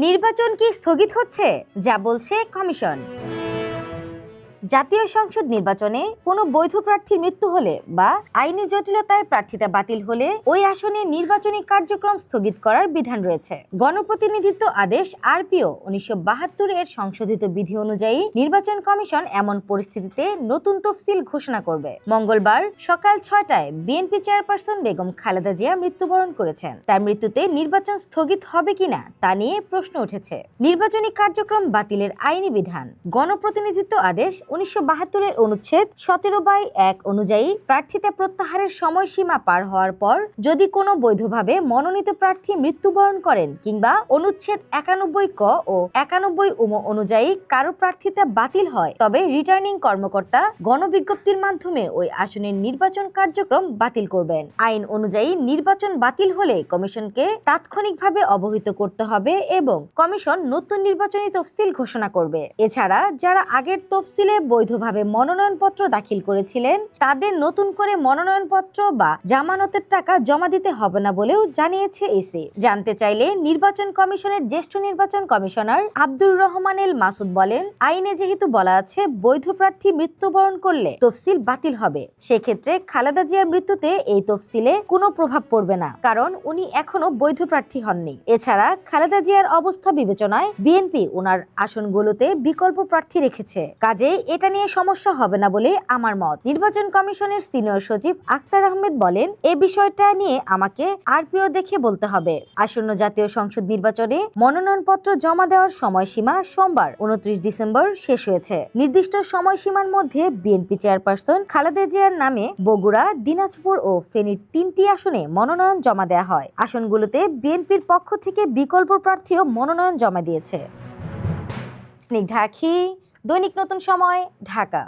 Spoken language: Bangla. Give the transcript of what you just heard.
নির্বাচন কি স্থগিত হচ্ছে, যা বলছে কমিশন। জাতীয় সংসদ নির্বাচনে কোনো বৈধ প্রার্থীর মৃত্যু হলে বা আইনি জটিলতায় প্রার্থিতা বাতিল হলে ওই আসনে নির্বাচনী কার্যক্রম স্থগিত করার বিধান রয়েছে। গণপ্রতিনিধিত্ব আদেশ আরপিও 1972 এর সংশোধিত বিধি অনুযায়ী নির্বাচন কমিশন এমন পরিস্থিতিতে নতুন তফসিল ঘোষণা করবে। মঙ্গলবার সকাল 6টায় বিএনপি চেয়ারপারসন বেগম খালেদা জিয়া মৃত্যুবরণ করেছেন। তার মৃত্যুতে নির্বাচন স্থগিত হবে কিনা তা নিয়ে প্রশ্ন উঠেছে। নির্বাচনী কার্যক্রম বাতিলের আইনি বিধান। গণপ্রতিনিধিত্ব আদেশ 1972 এর অনুচ্ছেদ 17/1 অনুযায়ী প্রার্থিতা প্রত্যাহারের সময়সীমা পার হওয়ার পর যদি কোনো বৈধভাবে মনোনীত প্রার্থী মৃত্যুবরণ করেন কিংবা অনুচ্ছেদ 91 ক ও 91 উম অনুযায়ী কারো প্রার্থিতা বাতিল হয়, তবে রিটার্নিং কর্মকর্তা গণবিজ্ঞপ্তির মাধ্যমে ওই আসনের নির্বাচন কার্যক্রম বাতিল করবেন। আইন অনুযায়ী নির্বাচন বাতিল হলে কমিশনকে তাৎক্ষণিকভাবে অবহিত করতে হবে এবং কমিশন নতুন নির্বাচনী তফসিল ঘোষণা করবে। এছাড়া যারা আগের তফসিলে বৈধভাবে মনোনয়নপত্র দাখিল করেছিলেন তাদের নতুন করে মনোনয়নপত্র বা জামানতের টাকা জমা দিতে হবে না বলেও জানিয়েছে ইসি। জানতে চাইলে নির্বাচন কমিশনের জ্যেষ্ঠ নির্বাচন কমিশনার আব্দুর রহমান এল মাসুদ বলেন, আইনে যেহেতু বলা আছে বৈধ প্রার্থী মৃত্যুবরণ করলে তফসিল বাতিল হবে, সেক্ষেত্রে খালেদা জিয়ার মৃত্যুতে এই তফসিলে কোনো প্রভাব পড়বে না, কারণ উনি এখনো বৈধ প্রার্থী হননি। এছাড়া খালেদা জিয়ার অবস্থা বিবেচনায় বিএনপি ওনার আসনগুলোতে বিকল্প প্রার্থী রেখেছে, কাজেই এটা নিয়ে সমস্যা হবে না বলে আমার মত। নির্বাচন কমিশনের সিনিয়র সচিব আক্তার আহমেদ বলেন, এই বিষয়টা নিয়ে আমাকে আরপিও দেখে বলতে হবে। আসন্ন জাতীয় সংসদ নির্বাচনে মনোনয়নপত্র জমা দেওয়ার সময়সীমা সোমবার 29 ডিসেম্বর শেষ হয়েছে। নির্দিষ্ট সময়সীমার মধ্যে বিএনপি চেয়ারপারসন খালেদা জিয়ার নামে বগুড়া, দিনাজপুর ও ফেনীর 3টি আসনে মনোনয়ন জমা দেওয়া হয়। আসনগুলোতে বিএনপির পক্ষ থেকে বিকল্প প্রার্থীও মনোনয়ন জমা দিয়েছে। স্নিগ্ধা আখি, দৈনিক নতুন সময়, ঢাকা।